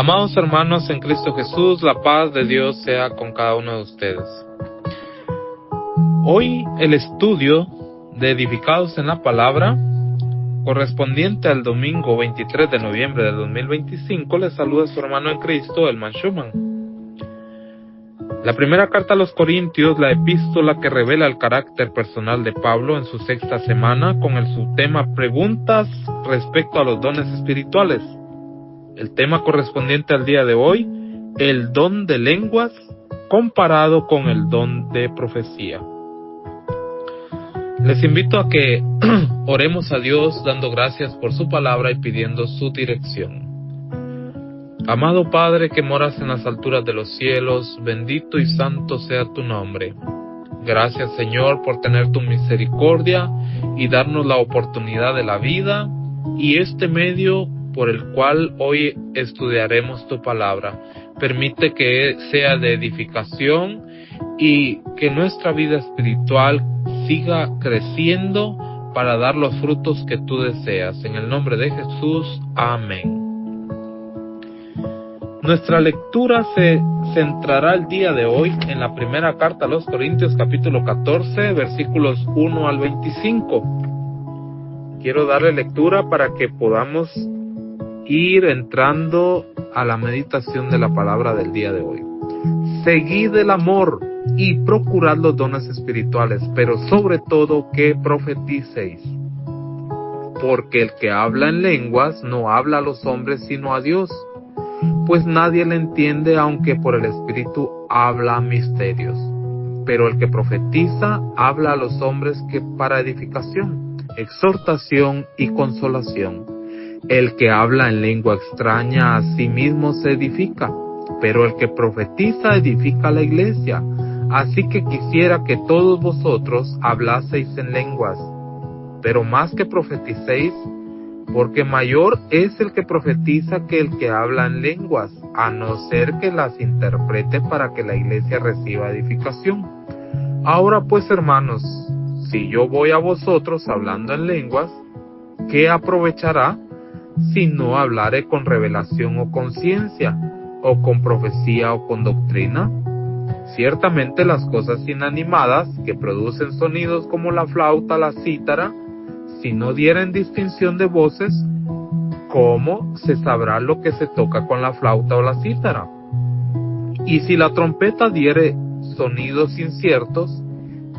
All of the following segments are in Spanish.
Amados hermanos en Cristo Jesús, la paz de Dios sea con cada uno de ustedes. Hoy el estudio de Edificados en la Palabra, correspondiente al domingo 23 de noviembre de 2025, les saluda su hermano en Cristo, Elman Schumann. La primera carta a los Corintios, la epístola que revela el carácter personal de Pablo en su sexta semana, con el subtema Preguntas respecto a los dones espirituales. El tema correspondiente al día de hoy, el don de lenguas comparado con el don de profecía. Les invito a que oremos a Dios dando gracias por su palabra y pidiendo su dirección. Amado Padre que moras en las alturas de los cielos, bendito y santo sea tu nombre. Gracias, Señor, por tener tu misericordia y darnos la oportunidad de la vida y este medio por el cual hoy estudiaremos tu palabra. Permite que sea de edificación y que nuestra vida espiritual siga creciendo para dar los frutos que tú deseas. En el nombre de Jesús, amén. Nuestra lectura se centrará el día de hoy en la primera carta a los Corintios, capítulo 14, versículos 1 al 25. Quiero darle lectura para que podamos ir entrando a la meditación de la palabra del día de hoy. Seguid el amor y procurad los dones espirituales, pero sobre todo que profeticéis. Porque el que habla en lenguas no habla a los hombres sino a Dios, pues nadie le entiende aunque por el Espíritu habla misterios. Pero el que profetiza habla a los hombres que para edificación, exhortación y consolación. El que habla en lengua extraña a sí mismo se edifica, pero el que profetiza edifica a la iglesia. Así que quisiera que todos vosotros hablaseis en lenguas, pero más que profeticéis, porque mayor es el que profetiza que el que habla en lenguas, a no ser que las interprete para que la iglesia reciba edificación. Ahora pues, hermanos, si yo voy a vosotros hablando en lenguas, ¿qué aprovechará si no hablare con revelación o con ciencia, o con profecía o con doctrina? Ciertamente las cosas inanimadas que producen sonidos como la flauta, la cítara, si no dieren distinción de voces, ¿cómo se sabrá lo que se toca con la flauta o la cítara? Y si la trompeta diere sonidos inciertos,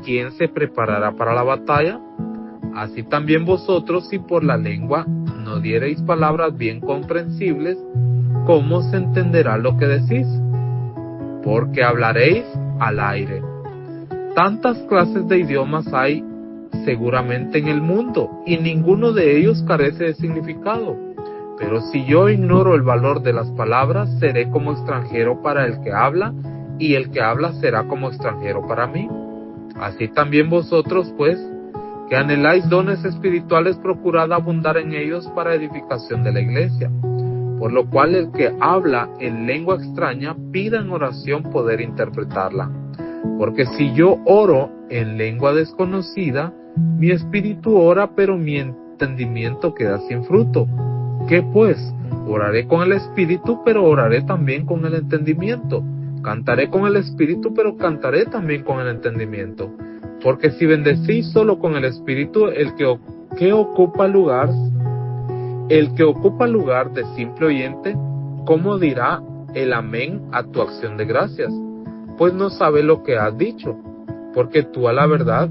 ¿quién se preparará para la batalla? Así también vosotros, si por la lengua no diereis palabras bien comprensibles, ¿cómo se entenderá lo que decís? Porque hablaréis al aire. Tantas clases de idiomas hay seguramente en el mundo, y ninguno de ellos carece de significado. Pero si yo ignoro el valor de las palabras, seré como extranjero para el que habla, y el que habla será como extranjero para mí. Así también vosotros, pues, que anheláis dones espirituales, procurad abundar en ellos para edificación de la iglesia. Por lo cual el que habla en lengua extraña, pida en oración poder interpretarla. Porque si yo oro en lengua desconocida, mi espíritu ora, pero mi entendimiento queda sin fruto. ¿Qué pues? Oraré con el espíritu, pero oraré también con el entendimiento. Cantaré con el espíritu, pero cantaré también con el entendimiento. Porque si bendecís solo con el espíritu, el que ocupa lugar de simple oyente, ¿cómo dirá el amén a tu acción de gracias? Pues no sabe lo que has dicho, porque tú a la verdad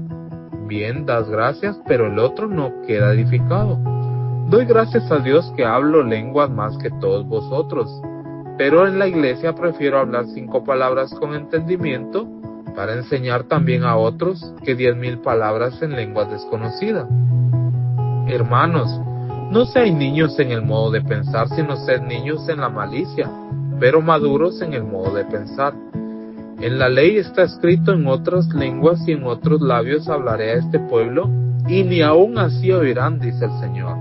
bien das gracias, pero el otro no queda edificado. Doy gracias a Dios que hablo lenguas más que todos vosotros, pero en la iglesia prefiero hablar 5 palabras con entendimiento para enseñar también a otros que 10,000 palabras en lenguas desconocidas. Hermanos, no seáis niños en el modo de pensar, sino sed niños en la malicia, pero maduros en el modo de pensar. En la ley está escrito: en otras lenguas y en otros labios hablaré a este pueblo, y ni aun así oirán, dice el Señor.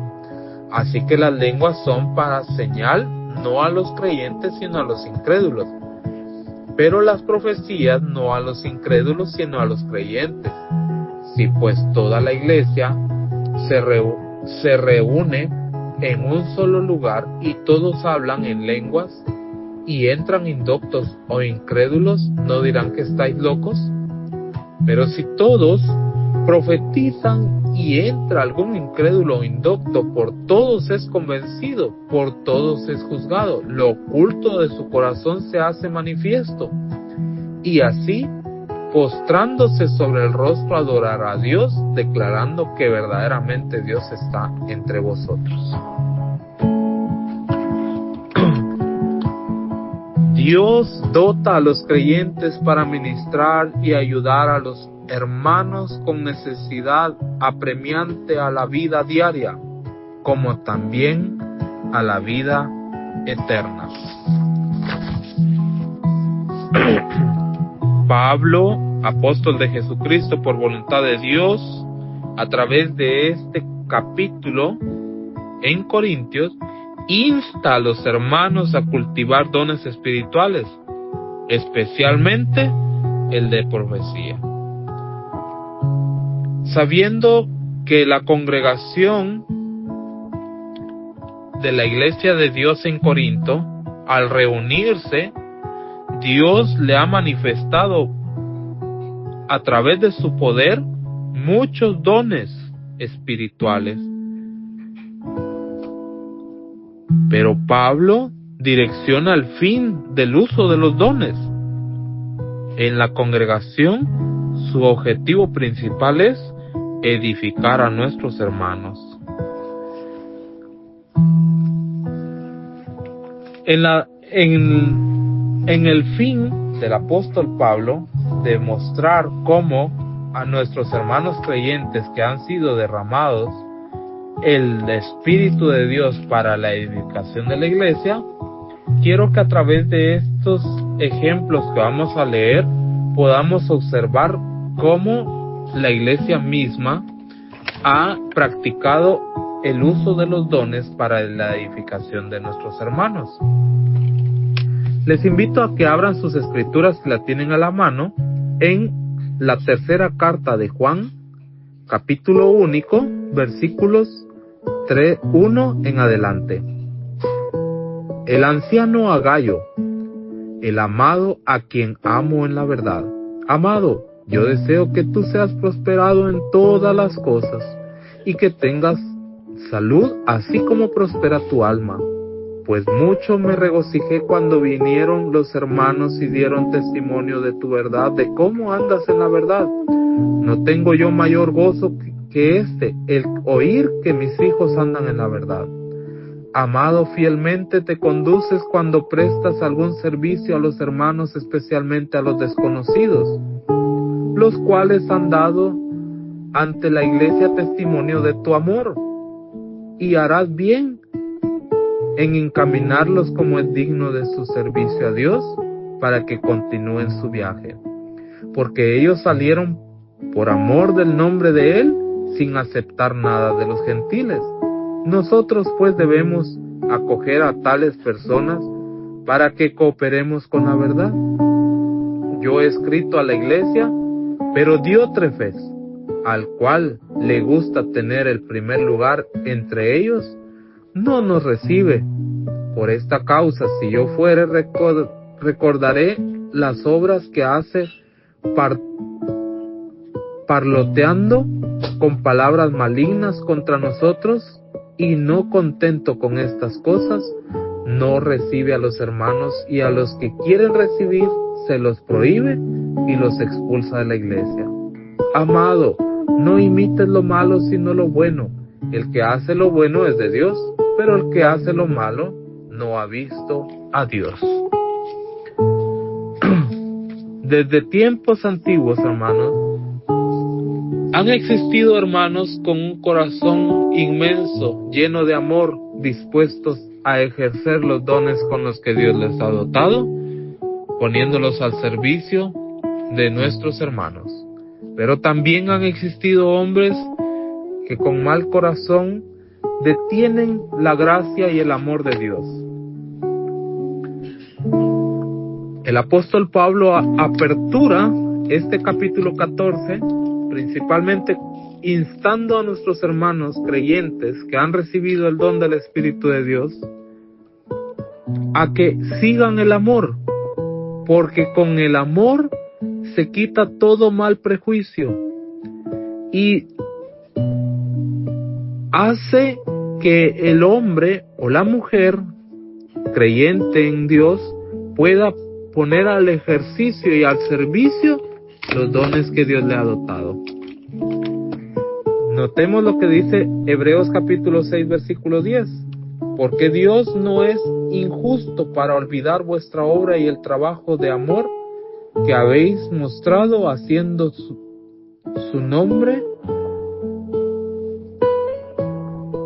Así que las lenguas son para señal, no a los creyentes, sino a los incrédulos. Pero las profecías no a los incrédulos, sino a los creyentes. Si pues toda la iglesia se reúne en un solo lugar y todos hablan en lenguas, y entran indoctos o incrédulos, ¿no dirán que estáis locos? Pero si todos profetizan y entra algún incrédulo o indocto, por todos es convencido, por todos es juzgado, lo oculto de su corazón se hace manifiesto. Y así, postrándose sobre el rostro, adorará a Dios, declarando que verdaderamente Dios está entre vosotros. Dios dota a los creyentes para ministrar y ayudar a los hermanos con necesidad apremiante a la vida diaria, como también a la vida eterna. Pablo, apóstol de Jesucristo por voluntad de Dios, a través de este capítulo en Corintios, insta a los hermanos a cultivar dones espirituales, especialmente el de profecía. Sabiendo que la congregación de la iglesia de Dios en Corinto, al reunirse, Dios le ha manifestado a través de su poder muchos dones espirituales. Pero Pablo direcciona el fin del uso de los dones. En la congregación, su objetivo principal es edificar a nuestros hermanos. En el fin del apóstol Pablo de mostrar cómo a nuestros hermanos creyentes que han sido derramados el Espíritu de Dios para la edificación de la iglesia, quiero que a través de estos ejemplos que vamos a leer podamos observar cómo la iglesia misma ha practicado el uso de los dones para la edificación de nuestros hermanos. Les invito a que abran sus escrituras, que la tienen a la mano, en la tercera carta de Juan, capítulo único, versículos 1 en adelante. El anciano Agayo, el amado a quien amo en la verdad. Amado, yo deseo que tú seas prosperado en todas las cosas y que tengas salud así como prospera tu alma. Pues mucho me regocijé cuando vinieron los hermanos y dieron testimonio de tu verdad, de cómo andas en la verdad. No tengo yo mayor gozo que el oír que mis hijos andan en la verdad. Amado, fielmente te conduces cuando prestas algún servicio a los hermanos, especialmente a los desconocidos, los cuales han dado ante la iglesia testimonio de tu amor, y harás bien en encaminarlos como es digno de su servicio a Dios, para que continúen su viaje, porque ellos salieron por amor del nombre de Él, sin aceptar nada de los gentiles. Nosotros pues debemos acoger a tales personas para que cooperemos con la verdad. Yo he escrito a la iglesia, pero Diótrefes, al cual le gusta tener el primer lugar entre ellos, no nos recibe. Por esta causa, si yo fuere, recordaré las obras que hace parloteando con palabras malignas contra nosotros, y no contento con estas cosas, no recibe a los hermanos, y a los que quieren recibir se los prohíbe y los expulsa de la iglesia. Amado, no imites lo malo sino lo bueno. El que hace lo bueno es de Dios, pero el que hace lo malo no ha visto a Dios. Desde tiempos antiguos, hermanos, han existido hermanos con un corazón inmenso, lleno de amor, dispuestos a ejercer los dones con los que Dios les ha dotado, poniéndolos al servicio de nuestros hermanos. Pero también han existido hombres que con mal corazón detienen la gracia y el amor de Dios. El apóstol Pablo apertura este capítulo 14 principalmente instando a nuestros hermanos creyentes que han recibido el don del Espíritu de Dios a que sigan el amor, porque con el amor se quita todo mal prejuicio y hace que el hombre o la mujer creyente en Dios pueda poner al ejercicio y al servicio los dones que Dios le ha dotado. Notemos lo que dice Hebreos capítulo 6 versículo 10. Porque Dios no es injusto para olvidar vuestra obra y el trabajo de amor que habéis mostrado haciendo su nombre,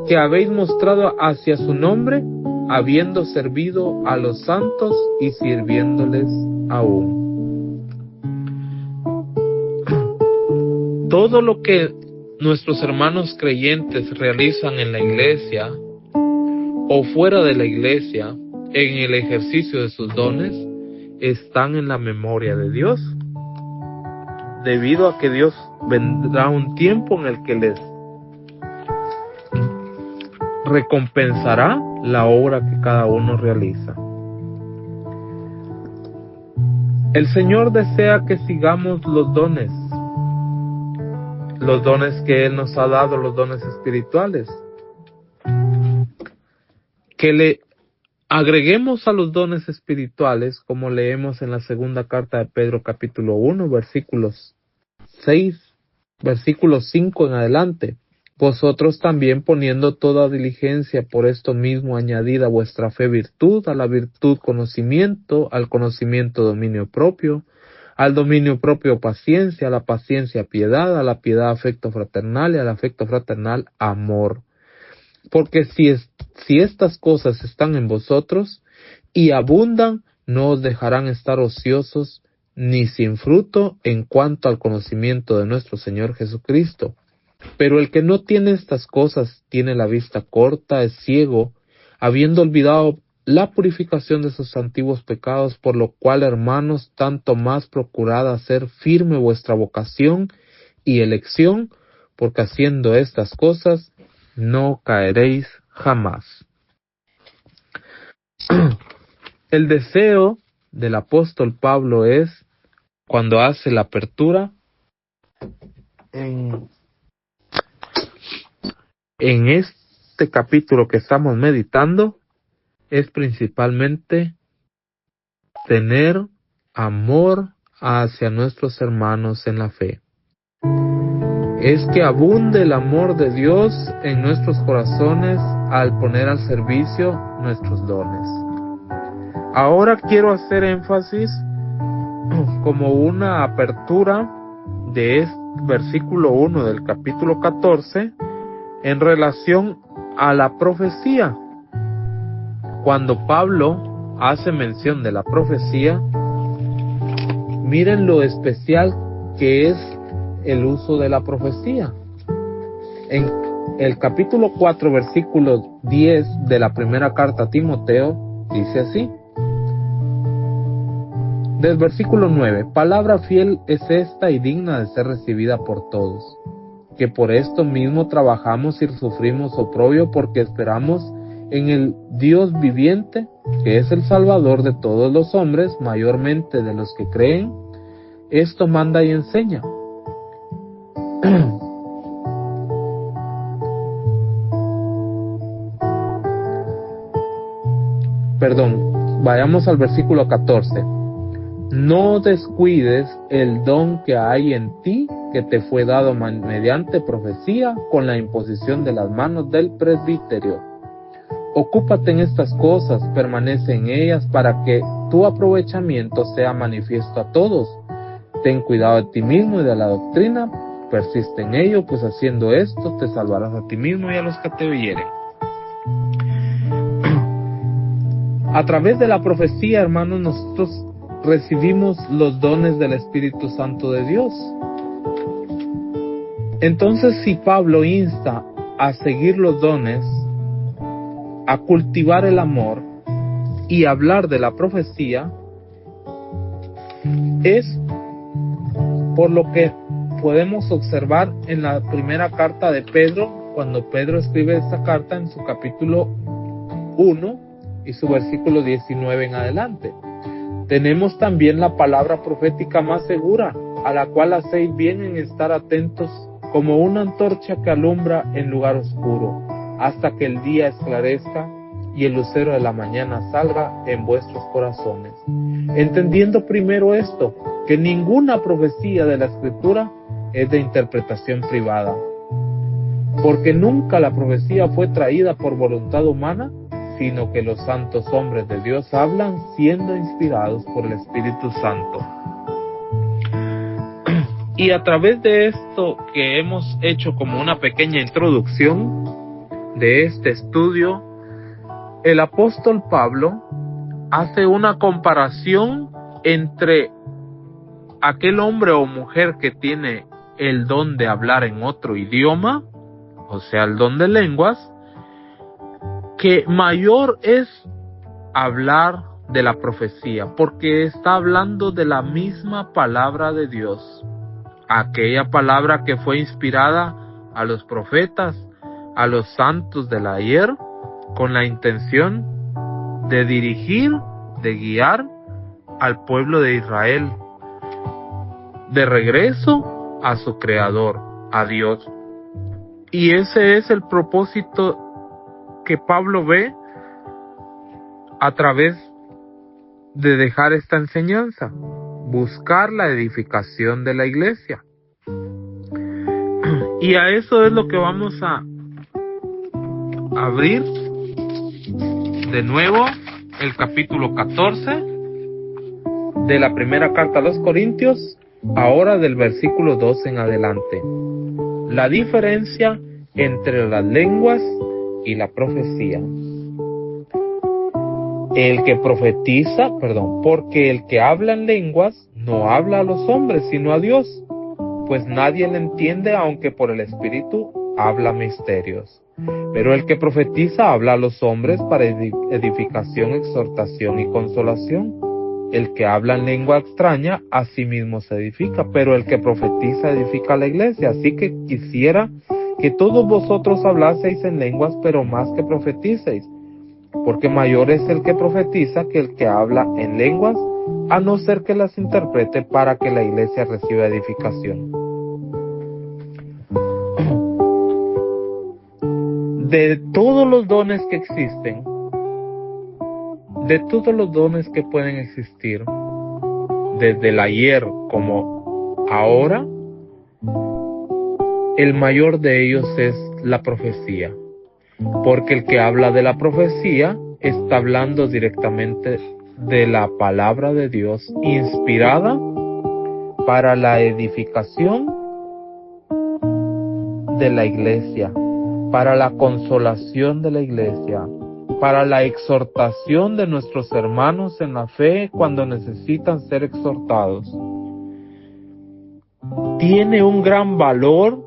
que habéis mostrado hacia su nombre, habiendo servido a los santos y sirviéndoles aún. Todo lo que nuestros hermanos creyentes realizan en la iglesia o fuera de la iglesia, en el ejercicio de sus dones, están en la memoria de Dios, debido a que Dios vendrá un tiempo en el que les recompensará la obra que cada uno realiza. El Señor desea que sigamos los dones que Él nos ha dado, los dones espirituales, que le agreguemos a los dones espirituales, como leemos en la segunda carta de Pedro capítulo 1, versículos 5 en adelante. Vosotros también, poniendo toda diligencia, por esto mismo añadid a vuestra fe virtud, a la virtud conocimiento, al conocimiento dominio propio, al dominio propio paciencia, a la paciencia piedad, a la piedad afecto fraternal y al afecto fraternal amor. Porque si estas cosas están en vosotros y abundan, no os dejarán estar ociosos ni sin fruto en cuanto al conocimiento de nuestro Señor Jesucristo. Pero el que no tiene estas cosas tiene la vista corta, es ciego, habiendo olvidado la purificación de sus antiguos pecados, por lo cual, hermanos, tanto más procurad hacer firme vuestra vocación y elección, porque haciendo estas cosas no caeréis jamás. El deseo del apóstol Pablo es, cuando hace la apertura en este capítulo que estamos meditando, es principalmente tener amor hacia nuestros hermanos en la fe. Es que abunde el amor de Dios en nuestros corazones al poner al servicio nuestros dones. Ahora quiero hacer énfasis como una apertura de este versículo 1 del capítulo 14 en relación a la profecía. Cuando Pablo hace mención de la profecía, miren lo especial que es el uso de la profecía. En el capítulo 4, versículo 10 de la primera carta a Timoteo, dice así. Del versículo 9, palabra fiel es esta y digna de ser recibida por todos, que por esto mismo trabajamos y sufrimos oprobio, porque esperamos en el Dios viviente, que es el Salvador de todos los hombres, mayormente de los que creen. Esto manda y enseña. Vayamos al versículo 14. No descuides el don que hay en ti, que te fue dado mediante profecía, con la imposición de las manos del presbiterio. Ocúpate en estas cosas, permanece en ellas, para que tu aprovechamiento sea manifiesto a todos. Ten cuidado de ti mismo y de la doctrina, persiste en ello, pues haciendo esto te salvarás a ti mismo y a los que te oyeren. A través de la profecía, hermanos, nosotros recibimos los dones del Espíritu Santo de Dios. Entonces, si Pablo insta a seguir los dones, a cultivar el amor y hablar de la profecía, es por lo que podemos observar en la primera carta de Pedro, cuando Pedro escribe esta carta en su capítulo 1, y su versículo 19 en adelante. Tenemos también la palabra profética más segura, a la cual hacéis bien en estar atentos como una antorcha que alumbra en lugar oscuro, hasta que el día esclarezca y el lucero de la mañana salga en vuestros corazones. Entendiendo primero esto, que ninguna profecía de la Escritura es de interpretación privada, porque nunca la profecía fue traída por voluntad humana, sino que los santos hombres de Dios hablan siendo inspirados por el Espíritu Santo. Y a través de esto que hemos hecho como una pequeña introducción de este estudio, el apóstol Pablo hace una comparación entre aquel hombre o mujer que tiene el don de hablar en otro idioma, o sea, el don de lenguas, que mayor es hablar de la profecía, porque está hablando de la misma palabra de Dios, aquella palabra que fue inspirada a los profetas, a los santos del ayer, con la intención de dirigir, de guiar al pueblo de Israel de regreso a su Creador, a Dios. Y ese es el propósito que Pablo ve a través de dejar esta enseñanza, buscar la edificación de la iglesia. Y a eso es lo que vamos a abrir de nuevo el capítulo 14 de la primera carta a los Corintios, ahora del versículo 2 en adelante. La diferencia entre las lenguas y la profecía. Porque el que habla en lenguas no habla a los hombres, sino a Dios, pues nadie le entiende, aunque por el Espíritu habla misterios. Pero el que profetiza habla a los hombres para edificación, exhortación y consolación. El que habla en lengua extraña a sí mismo se edifica, pero el que profetiza edifica a la iglesia. Así que quisiera que todos vosotros hablaseis en lenguas, pero más que profeticeis, porque mayor es el que profetiza que el que habla en lenguas, a no ser que las interprete para que la iglesia reciba edificación. De todos los dones que existen, de todos los dones que pueden existir, desde el ayer como ahora, el mayor de ellos es la profecía, porque el que habla de la profecía está hablando directamente de la palabra de Dios, inspirada para la edificación de la iglesia, para la consolación de la iglesia, para la exhortación de nuestros hermanos en la fe cuando necesitan ser exhortados. Tiene un gran valor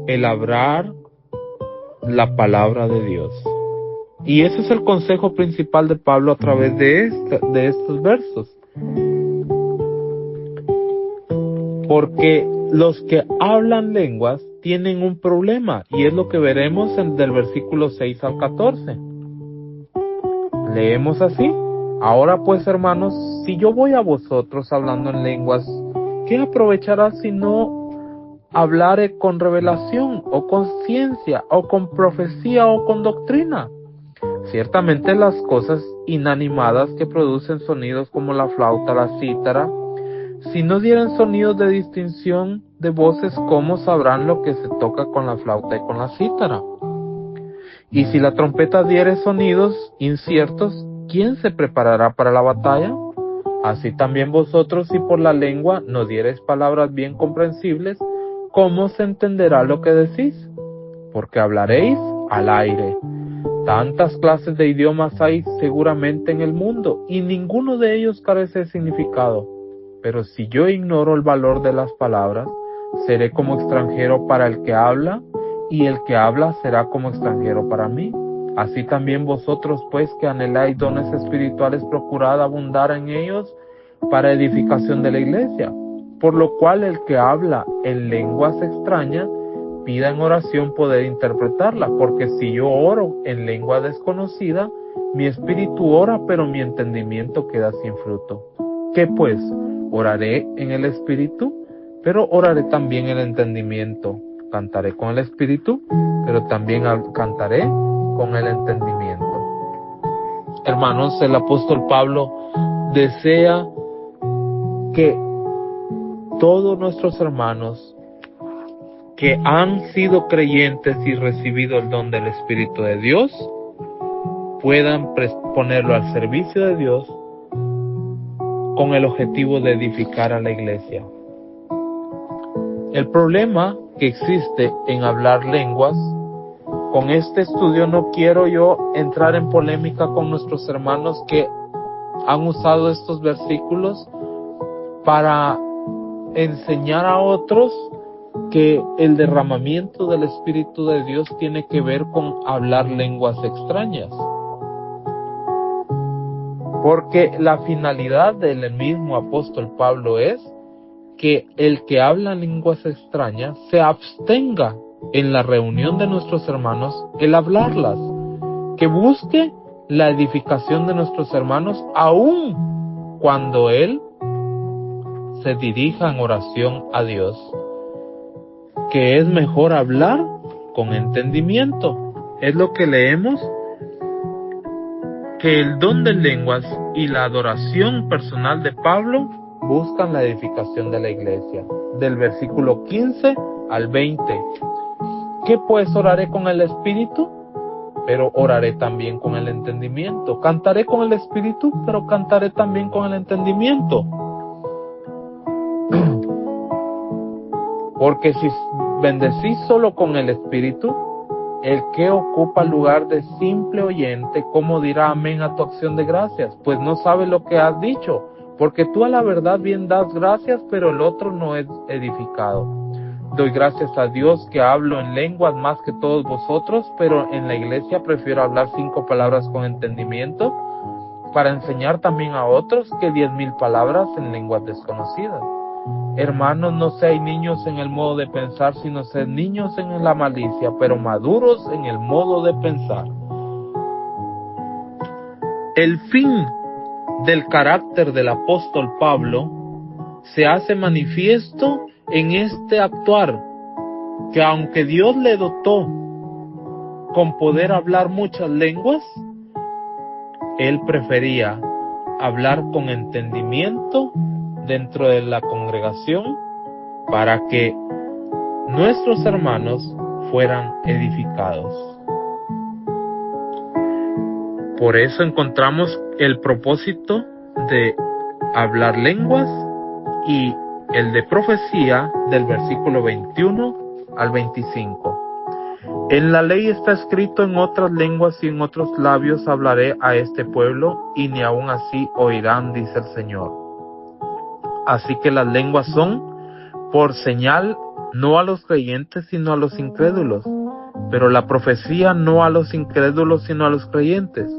el hablar la palabra de Dios. Y ese es el consejo principal de Pablo a través de estos versos. Porque los que hablan lenguas tienen un problema, y es lo que veremos del versículo 6 al 14. Leemos así: ahora pues, hermanos, si yo voy a vosotros hablando en lenguas, ¿qué aprovechará si no hablare con revelación, o con ciencia, o con profecía, o con doctrina? Ciertamente las cosas inanimadas que producen sonidos como la flauta, la cítara, si no dieran sonidos de distinción de voces, ¿cómo sabrán lo que se toca con la flauta y con la cítara? Y si la trompeta diere sonidos inciertos, ¿quién se preparará para la batalla? Así también vosotros, si por la lengua no diereis palabras bien comprensibles, ¿cómo se entenderá lo que decís? Porque hablaréis al aire. Tantas clases de idiomas hay seguramente en el mundo, y ninguno de ellos carece de significado. Pero si yo ignoro el valor de las palabras, seré como extranjero para el que habla, y el que habla será como extranjero para mí. Así también vosotros, pues, que anheláis dones espirituales, procurad abundar en ellos para edificación de la iglesia. Por lo cual el que habla en lenguas extrañas, pida en oración poder interpretarla, porque si yo oro en lengua desconocida, Mi espíritu ora, pero mi entendimiento queda sin fruto. ¿Qué pues? Oraré en el espíritu, pero oraré también en el entendimiento. Cantaré con el espíritu, pero también cantaré con el entendimiento. Hermanos, el apóstol Pablo desea que todos nuestros hermanos que han sido creyentes y recibido el don del Espíritu de Dios puedan ponerlo al servicio de Dios con el objetivo de edificar a la iglesia. El problema que existe en hablar lenguas, con este estudio no quiero yo entrar en polémica con nuestros hermanos que han usado estos versículos para enseñar a otros que el derramamiento del Espíritu de Dios tiene que ver con hablar lenguas extrañas. Porque la finalidad del mismo apóstol Pablo es que el que habla lenguas extrañas se abstenga en la reunión de nuestros hermanos el hablarlas, que busque la edificación de nuestros hermanos aun cuando él se dirija en oración a Dios, que es mejor hablar con entendimiento. Es lo que leemos, que el don de lenguas y la adoración personal de Pablo buscan la edificación de la iglesia. Del versículo 15 al 20. ¿Qué pues? Oraré con el espíritu, pero oraré también con el entendimiento. Cantaré con el espíritu, pero cantaré también con el entendimiento. Porque si bendecís solo con el espíritu, el que ocupa el lugar de simple oyente, ¿cómo dirá amén a tu acción de gracias? Pues no sabe lo que has dicho, porque tú a la verdad bien das gracias, pero el otro no es edificado. Doy gracias a Dios que hablo en lenguas más que todos vosotros, pero en la iglesia prefiero hablar 5 palabras con entendimiento para enseñar también a otros que 10,000 palabras en lenguas desconocidas. Hermanos, no seáis niños en el modo de pensar, sino sed niños en la malicia, pero maduros en el modo de pensar. El fin del carácter del apóstol Pablo se hace manifiesto en este actuar, que aunque Dios le dotó con poder hablar muchas lenguas, él prefería hablar con entendimiento dentro de la congregación para que nuestros hermanos fueran edificados. Por eso encontramos el propósito de hablar lenguas y el de profecía del versículo 21 al 25. En la ley está escrito: en otras lenguas y en otros labios hablaré a este pueblo, y ni aun así oirán, dice el Señor. Así que las lenguas son por señal no a los creyentes sino a los incrédulos, pero la profecía no a los incrédulos sino a los creyentes.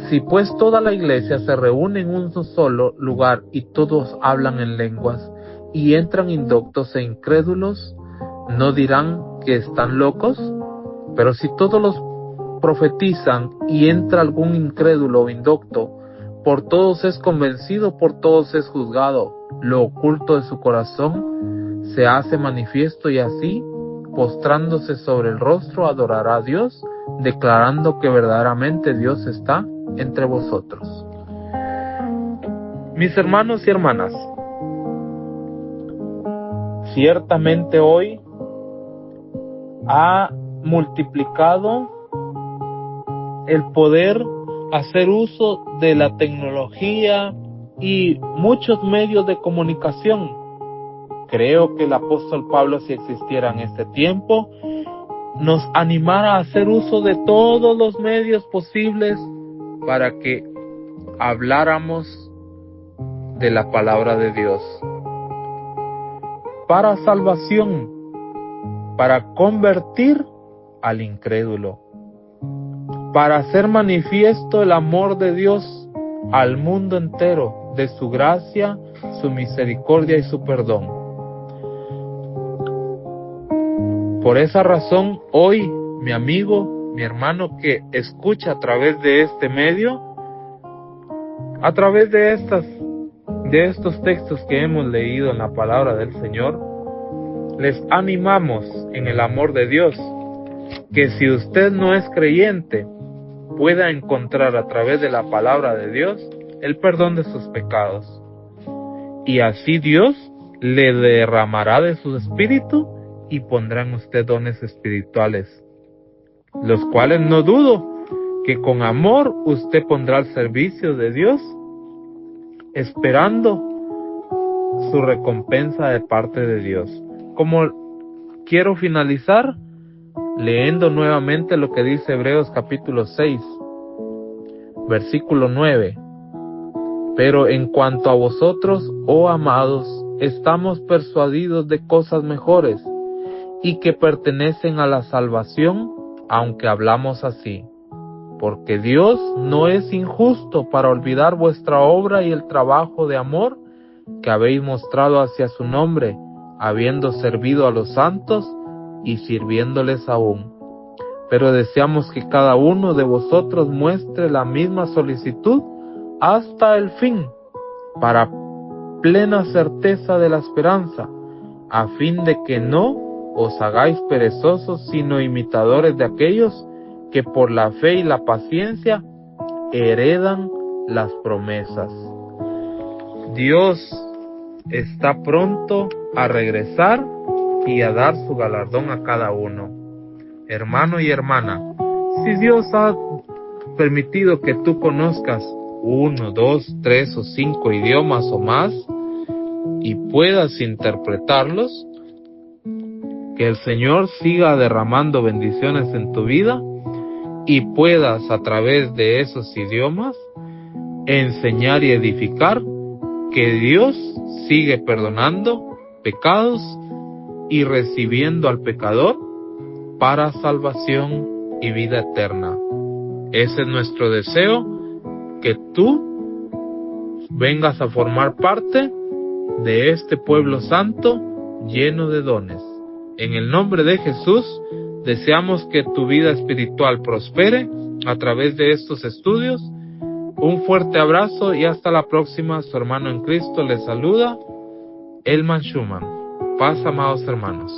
Si pues toda la iglesia se reúne en un solo lugar y todos hablan en lenguas y entran indoctos e incrédulos, ¿no dirán que están locos? Pero si todos los profetizan y entra algún incrédulo o indocto, por todos es convencido, por todos es juzgado. Lo oculto de su corazón se hace manifiesto, y así, postrándose sobre el rostro, adorará a Dios, declarando que verdaderamente Dios está entre vosotros. Mis hermanos y hermanas, ciertamente hoy ha multiplicado el poder hacer uso de la tecnología y muchos medios de comunicación. Creo que el apóstol Pablo, si existiera en este tiempo, nos animara a hacer uso de todos los medios posibles para que habláramos de la palabra de Dios, para salvación, para convertir al incrédulo, para hacer manifiesto el amor de Dios al mundo entero, de su gracia, su misericordia y su perdón. Por esa razón, hoy, mi amigo, mi hermano que escucha a través de este medio, a través de estos textos que hemos leído en la palabra del Señor, les animamos en el amor de Dios, que si usted no es creyente, pueda encontrar a través de la palabra de Dios el perdón de sus pecados. Y así Dios le derramará de su espíritu y pondrá en usted dones espirituales, los cuales no dudo que con amor usted pondrá al servicio de Dios, esperando su recompensa de parte de Dios. Como quiero finalizar leyendo nuevamente lo que dice Hebreos capítulo 6, versículo 9. Pero en cuanto a vosotros, oh amados, estamos persuadidos de cosas mejores y que pertenecen a la salvación, aunque hablamos así. Porque Dios no es injusto para olvidar vuestra obra y el trabajo de amor que habéis mostrado hacia su nombre, habiendo servido a los santos y sirviéndoles aún. Pero deseamos que cada uno de vosotros muestre la misma solicitud hasta el fin, para plena certeza de la esperanza, a fin de que no os hagáis perezosos, sino imitadores de aquellos que por la fe y la paciencia heredan las promesas. Dios está pronto a regresar y a dar su galardón a cada uno. Hermano y hermana, si Dios ha permitido que tú conozcas 1, 2, 3 o 5 idiomas o más y puedas interpretarlos, que el Señor siga derramando bendiciones en tu vida y puedas a través de esos idiomas enseñar y edificar que Dios sigue perdonando pecados y recibiendo al pecador para salvación y vida eterna. Ese es nuestro deseo, que tú vengas a formar parte de este pueblo santo lleno de dones. En el nombre de Jesús, deseamos que tu vida espiritual prospere a través de estos estudios. Un fuerte abrazo y hasta la próxima. Su hermano en Cristo les saluda, Elman Schumann. Paz, amados hermanos.